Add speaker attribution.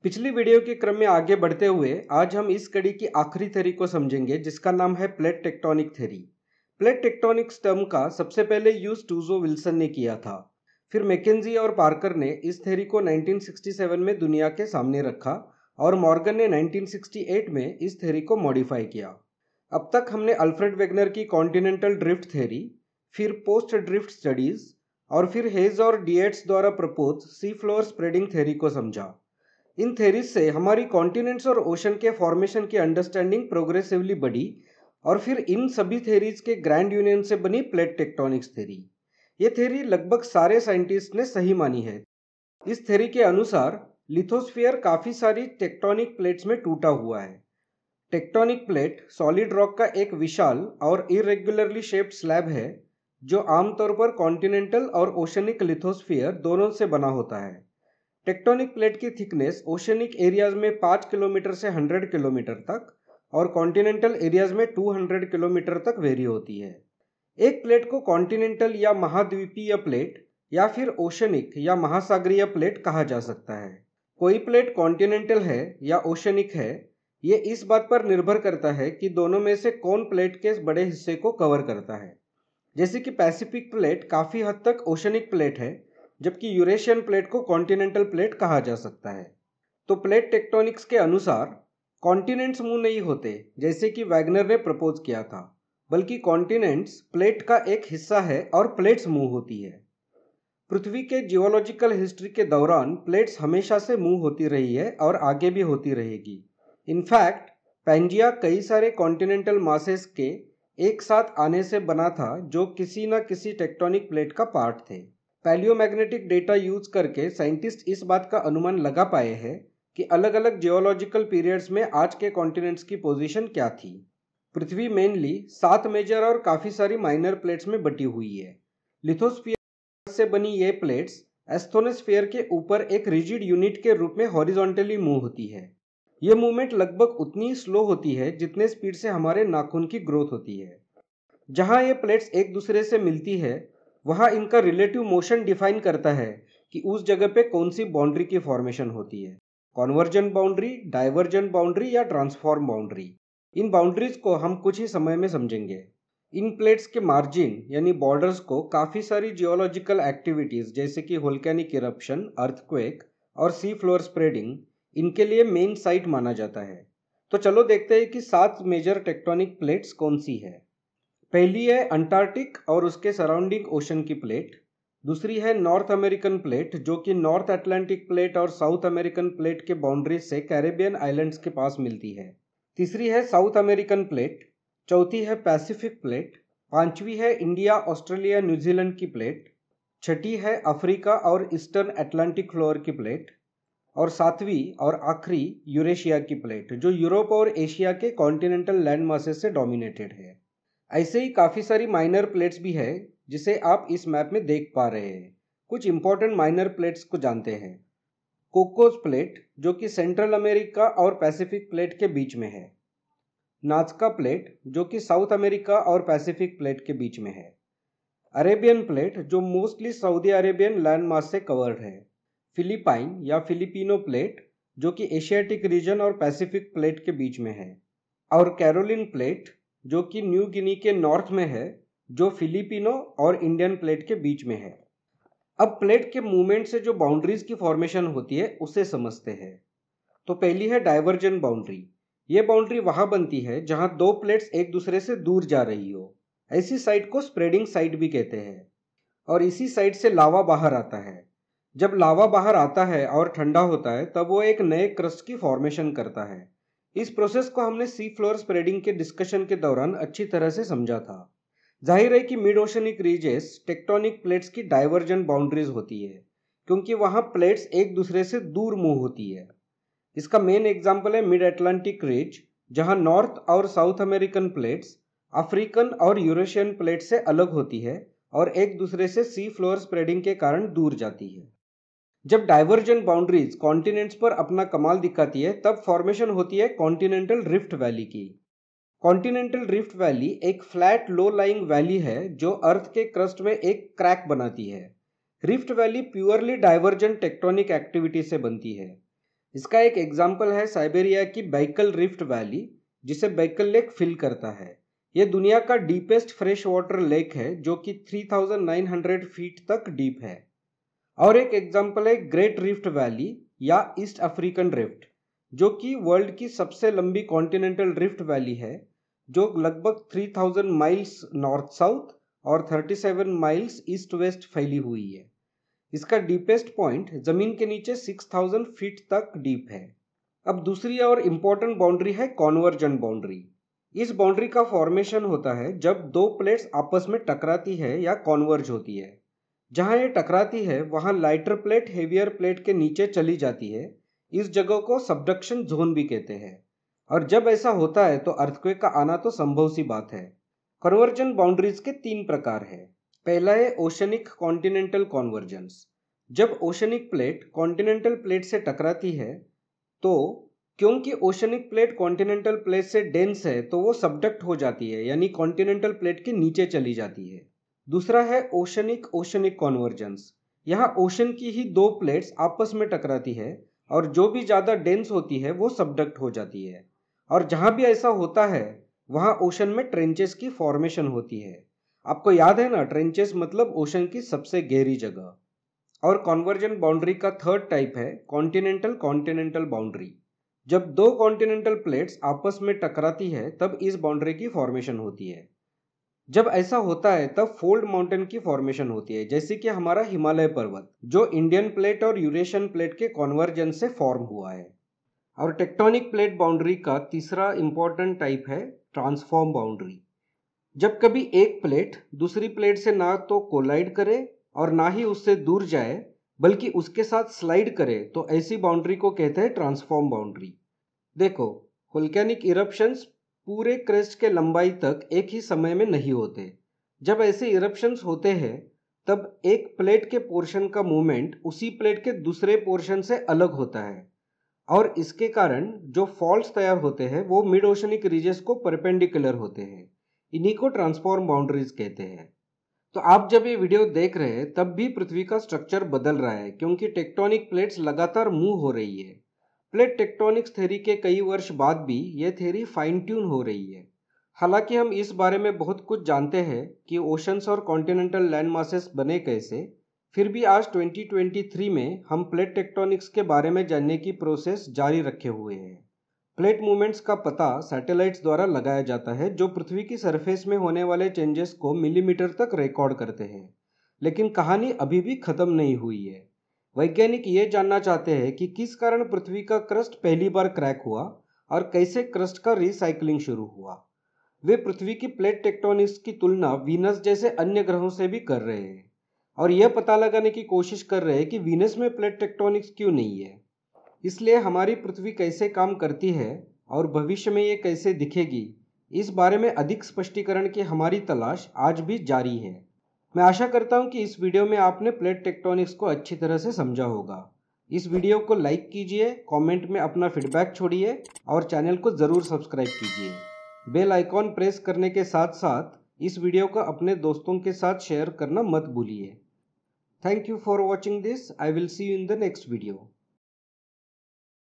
Speaker 1: पिछली वीडियो के क्रम में आगे बढ़ते हुए आज हम इस कड़ी की आखिरी थ्योरी को समझेंगे जिसका नाम है plate tectonic theory. Plate tectonics term का सबसे पहले यूज टूजो विल्सन ने किया था। फिर मैकेंजी और पार्कर ने इस थ्योरी को 1967 में दुनिया के सामने रखा और मॉर्गन ने 1968 में इस थ्योरी को मॉडिफाई किया। अब तक हमने अल्फ्रेड वेगनर की कॉन्टिनेंटल ड्रिफ्ट थ्योरी, फिर पोस्ट ड्रिफ्ट स्टडीज और फिर हेज और डिएट्स द्वारा propose sea floor spreading theory को समझा। इन थ्योरीज से हमारी कॉन्टिनेंट्स और ओशन के फॉर्मेशन की अंडरस्टैंडिंग प्रोग्रेसिवली बढ़ी और फिर इन सभी थ्योरीज के ग्रैंड यूनियन से बनी प्लेट टेक्टोनिक्स थ्योरी। ये थ्योरी लगभग सारे साइंटिस्ट ने सही मानी है। इस थ्योरी के अनुसार लिथोस्फीयर काफी सारी टेक्टोनिक प्लेट्स में टूटा हुआ है। टेक्टोनिक प्लेट सॉलिड रॉक का एक विशाल और इरेगुलरली शेप्ड स्लैब है जो आमतौर पर कॉन्टिनेंटल और ओशनिक लिथोस्फीयर दोनों से बना होता है। टेक्टोनिक प्लेट की थिकनेस ओशनिक एरियाज में 5 किलोमीटर से 100 किलोमीटर तक और कॉन्टिनेंटल एरियाज में 200 किलोमीटर तक वेरी होती है। एक प्लेट को कॉन्टिनेंटल या महाद्वीपीय प्लेट या फिर ओशनिक या महासागरीय प्लेट कहा जा सकता है। कोई प्लेट कॉन्टिनेंटल है या ओशनिक है, ये इस बात पर निर्भर करता है कि दोनों में से कौन प्लेट के बड़े हिस्से को कवर करता है। जैसे कि पैसिफिक प्लेट काफी हद तक ओशनिक प्लेट है जबकि यूरेशियन प्लेट को कॉन्टिनेंटल प्लेट कहा जा सकता है। तो प्लेट टेक्टोनिक्स के अनुसार कॉन्टिनेंट्स मूव नहीं होते जैसे कि वैगनर ने प्रपोज किया था, बल्कि कॉन्टिनेंट्स प्लेट का एक हिस्सा है और प्लेट्स मूव होती है। पृथ्वी के जियोलॉजिकल हिस्ट्री के दौरान प्लेट्स हमेशा से मूव होती रही है और आगे भी होती रहेगी। इनफैक्ट पैंजिया कई सारे कॉन्टिनेंटल मासेस के एक साथ आने से बना था जो किसी न किसी टेक्टोनिक प्लेट का पार्ट थे। पैलियोमैग्नेटिक डेटा यूज करके साइंटिस्ट इस बात का अनुमान लगा पाए हैं कि अलग अलग जियोलॉजिकल पीरियड्स में आज के कॉन्टिनेंट्स की पोजीशन क्या थी। पृथ्वी मेनली 7 मेजर और काफी सारी माइनर प्लेट्स में बटी हुई है। लिथोस्फीयर से बनी ये प्लेट्स एस्थोनोस्फीयर के ऊपर एक रिजिड यूनिट के रूप में हॉरिजॉन्टली मूव होती है। ये मूवमेंट लगभग उतनी स्लो होती है जितने स्पीड से हमारे नाखून की ग्रोथ होती है। जहां ये प्लेट्स एक दूसरे से मिलती है वहां इनका रिलेटिव मोशन डिफाइन करता है कि उस जगह पे कौन सी बाउंड्री की फॉर्मेशन होती है, कॉन्वर्जेंट बाउंड्री, डाइवर्जेंट बाउंड्री या ट्रांसफॉर्म बाउंड्री। इन बाउंड्रीज को हम कुछ ही समय में समझेंगे। इन प्लेट्स के मार्जिन यानी बॉर्डर्स को काफी सारी जियोलॉजिकल एक्टिविटीज जैसे कि वोल्केनिक इरप्शन, अर्थक्वेक और सी फ्लोर स्प्रेडिंग इनके लिए मेन साइट माना जाता है। तो चलो देखते हैं कि 7 मेजर टेक्टोनिक प्लेट्स कौन सी है। पहली है अंटार्कटिक और उसके सराउंडिंग ओशन की प्लेट। दूसरी है नॉर्थ अमेरिकन प्लेट जो कि नॉर्थ अटलांटिक प्लेट और साउथ अमेरिकन प्लेट के बाउंड्रीज से कैरेबियन आइलैंड्स के पास मिलती है। तीसरी है साउथ अमेरिकन प्लेट। चौथी है पैसिफिक प्लेट। पांचवी है इंडिया, ऑस्ट्रेलिया, न्यूजीलैंड की प्लेट। छठी है अफ्रीका और ईस्टर्न अटलांटिक फ्लोर की प्लेट। और सातवीं और आखिरी यूरेशिया की प्लेट जो यूरोप और एशिया के कॉन्टिनेंटल लैंड मासेस से डोमिनेटेड है। ऐसे ही काफ़ी सारी माइनर प्लेट्स भी है जिसे आप इस मैप में देख पा रहे हैं। कुछ इंपॉर्टेंट माइनर प्लेट्स को जानते हैं। कोकोस प्लेट जो कि सेंट्रल अमेरिका और पैसिफिक प्लेट के बीच में है। नाज़का प्लेट जो कि साउथ अमेरिका और पैसिफिक प्लेट के बीच में है। अरेबियन प्लेट जो mostly Saudi Arabian land mass से कवर्ड है। फिलिपाइन या फिलिपिनो प्लेट जो कि एशियाटिक रीजन और पैसिफिक प्लेट के बीच में है। और कैरोलिन प्लेट जो कि न्यू गिनी के नॉर्थ में है जो फिलिपिनो और इंडियन प्लेट के बीच में है। अब प्लेट के मूवमेंट से जो बाउंड्रीज की फॉर्मेशन होती है उसे समझते हैं। तो पहली है डाइवर्जेंट बाउंड्री। ये बाउंड्री वहां बनती है जहां दो प्लेट्स एक दूसरे से दूर जा रही हो। ऐसी साइड को स्प्रेडिंग साइड भी कहते हैं। और इसी साइड से लावा बाहर आता है। जब लावा बाहर आता है और ठंडा होता है तब वो एक नए क्रस्ट की फॉर्मेशन करता है। इस प्रोसेस को हमने सी फ्लोर स्प्रेडिंग के डिस्कशन के दौरान अच्छी तरह से समझा था। जाहिर है कि mid oceanic ridges tectonic plates की डाइवर्जेंट बाउंड्रीज होती है क्योंकि वहां प्लेट्स एक दूसरे से दूर मूव होती है। इसका मेन एग्जाम्पल है मिड अटलांटिक रीज जहां नॉर्थ और साउथ अमेरिकन प्लेट्स अफ्रीकन और यूरेशियन प्लेट से अलग होती है और एक दूसरे से सी फ्लोर स्प्रेडिंग के कारण दूर जाती है। जब डाइवर्जेंट बाउंड्रीज कॉन्टिनेंट्स पर अपना कमाल दिखाती है तब फॉर्मेशन होती है कॉन्टिनेंटल रिफ्ट वैली की। कॉन्टिनेंटल रिफ्ट वैली एक फ्लैट लो लाइंग वैली है जो अर्थ के क्रस्ट में एक क्रैक बनाती है। Rift valley purely divergent tectonic activity से बनती है। इसका एक एग्जाम्पल है साइबेरिया की बैकल रिफ्ट वैली, जिसे बैकल लेक फिल करता है। यह दुनिया का डीपेस्ट फ्रेश वाटर लेक है जो कि 3900 फीट तक डीप है। और एक एग्जाम्पल है ग्रेट रिफ्ट वैली या ईस्ट अफ्रीकन रिफ्ट, जो कि वर्ल्ड की सबसे लंबी कॉन्टिनेंटल रिफ्ट वैली है, जो लगभग 3000 माइल्स नॉर्थ साउथ और 37 माइल्स ईस्ट वेस्ट फैली हुई है। इसका डीपेस्ट पॉइंट जमीन के नीचे 6000 फीट तक डीप है। अब दूसरी और इम्पोर्टेंट बाउंड्री है कॉन्वर्जेंट बाउंड्री। इस बाउंड्री का फॉर्मेशन होता है जब दो प्लेट्स आपस में टकराती है या कॉन्वर्ज होती है। जहां ये टकराती है वहां लाइटर प्लेट हेवियर प्लेट के नीचे चली जाती है। इस जगह को सबडक्शन जोन भी कहते हैं। और जब ऐसा होता है तो अर्थक्वेक का आना तो संभव सी बात है। कन्वर्जन बाउंड्रीज के 3 प्रकार है। पहला है ओशनिक कॉन्टिनेंटल कॉन्वर्जेंस। जब ओशनिक प्लेट कॉन्टिनेंटल प्लेट से टकराती है तो क्योंकि ओशनिक प्लेट कॉन्टिनेंटल प्लेट से डेंस है तो वो सबडक्ट हो जाती है, यानी कॉन्टिनेंटल प्लेट के नीचे चली जाती है। दूसरा है ओशनिक ओशनिक कॉन्वर्जेंस। यहाँ ओशन की ही दो प्लेट्स आपस में टकराती है और जो भी ज़्यादा डेंस होती है वो सबडक्ट हो जाती है। और जहाँ भी ऐसा होता है वहाँ ओशन में ट्रेंचेस की फॉर्मेशन होती है। आपको याद है ना, ट्रेंचेस मतलब ओशन की सबसे गहरी जगह। और कॉन्वर्जेंट बाउंड्री का थर्ड टाइप है कॉन्टिनेंटल कॉन्टिनेंटल बाउंड्री। जब दो कॉन्टिनेंटल प्लेट्स आपस में टकराती है तब इस बाउंड्री की फॉर्मेशन होती है। जब ऐसा होता है तब फोल्ड माउंटेन की फॉर्मेशन होती है, जैसे कि हमारा हिमालय पर्वत जो इंडियन प्लेट और यूरेशियन प्लेट के कॉन्वर्जेंस से फॉर्म हुआ है। और टेक्टोनिक प्लेट बाउंड्री का तीसरा इंपॉर्टेंट टाइप है ट्रांसफॉर्म बाउंड्री। जब कभी एक प्लेट दूसरी प्लेट से ना तो कोलाइड करे और ना ही उससे दूर जाए बल्कि उसके साथ स्लाइड करे तो ऐसी बाउंड्री को कहते हैं ट्रांसफॉर्म बाउंड्री। देखो, वोल्केनिक इरप्शंस पूरे क्रेस्ट के लंबाई तक एक ही समय में नहीं होते। जब ऐसे इरप्शंस होते हैं तब एक प्लेट के पोर्शन का मूवमेंट उसी प्लेट के दूसरे पोर्शन से अलग होता है और इसके कारण जो फॉल्स तैयार होते हैं वो मिड ओशनिक रीजेस को परपेंडिकुलर होते हैं। इन्हीं को ट्रांसफॉर्म बाउंड्रीज कहते हैं। तो आप जब ये वीडियो देख रहे हैं तब भी पृथ्वी का स्ट्रक्चर बदल रहा है क्योंकि टेक्टोनिक प्लेट्स लगातार मूव हो रही है। प्लेट टेक्टोनिक्स थ्योरी के कई वर्ष बाद भी यह थ्योरी फाइन ट्यून हो रही है। हालांकि हम इस बारे में बहुत कुछ जानते हैं कि ओशंस और कॉन्टिनेंटल लैंड मासेस बने कैसे, फिर भी आज 2023 में हम प्लेट टेक्टोनिक्स के बारे में जानने की प्रोसेस जारी रखे हुए हैं। प्लेट मूवमेंट्स का पता सैटेलाइट्स द्वारा लगाया जाता है जो पृथ्वी की सरफेस में होने वाले चेंजेस को मिलीमीटर तक रिकॉर्ड करते हैं। लेकिन कहानी अभी भी खत्म नहीं हुई है। वैज्ञानिक ये जानना चाहते हैं कि किस कारण पृथ्वी का क्रस्ट पहली बार क्रैक हुआ और कैसे क्रस्ट का रिसाइकलिंग शुरू हुआ। वे पृथ्वी की प्लेट टेक्टोनिक्स की तुलना वीनस जैसे अन्य ग्रहों से भी कर रहे हैं और यह पता लगाने की कोशिश कर रहे हैं कि वीनस में प्लेट टेक्टोनिक्स क्यों नहीं है। इसलिए हमारी पृथ्वी कैसे काम करती है और भविष्य में ये कैसे दिखेगी, इस बारे में अधिक स्पष्टीकरण की हमारी तलाश आज भी जारी है। मैं आशा करता हूँ कि इस वीडियो में आपने प्लेट टेक्टोनिक्स को अच्छी तरह से समझा होगा। इस वीडियो को लाइक कीजिए, कमेंट में अपना फीडबैक छोड़िए और चैनल को ज़रूर सब्सक्राइब कीजिए। बेल आइकॉन प्रेस करने के साथ साथ इस वीडियो को अपने दोस्तों के साथ शेयर करना मत भूलिए। Thank you for watching this. I will see you in the next video.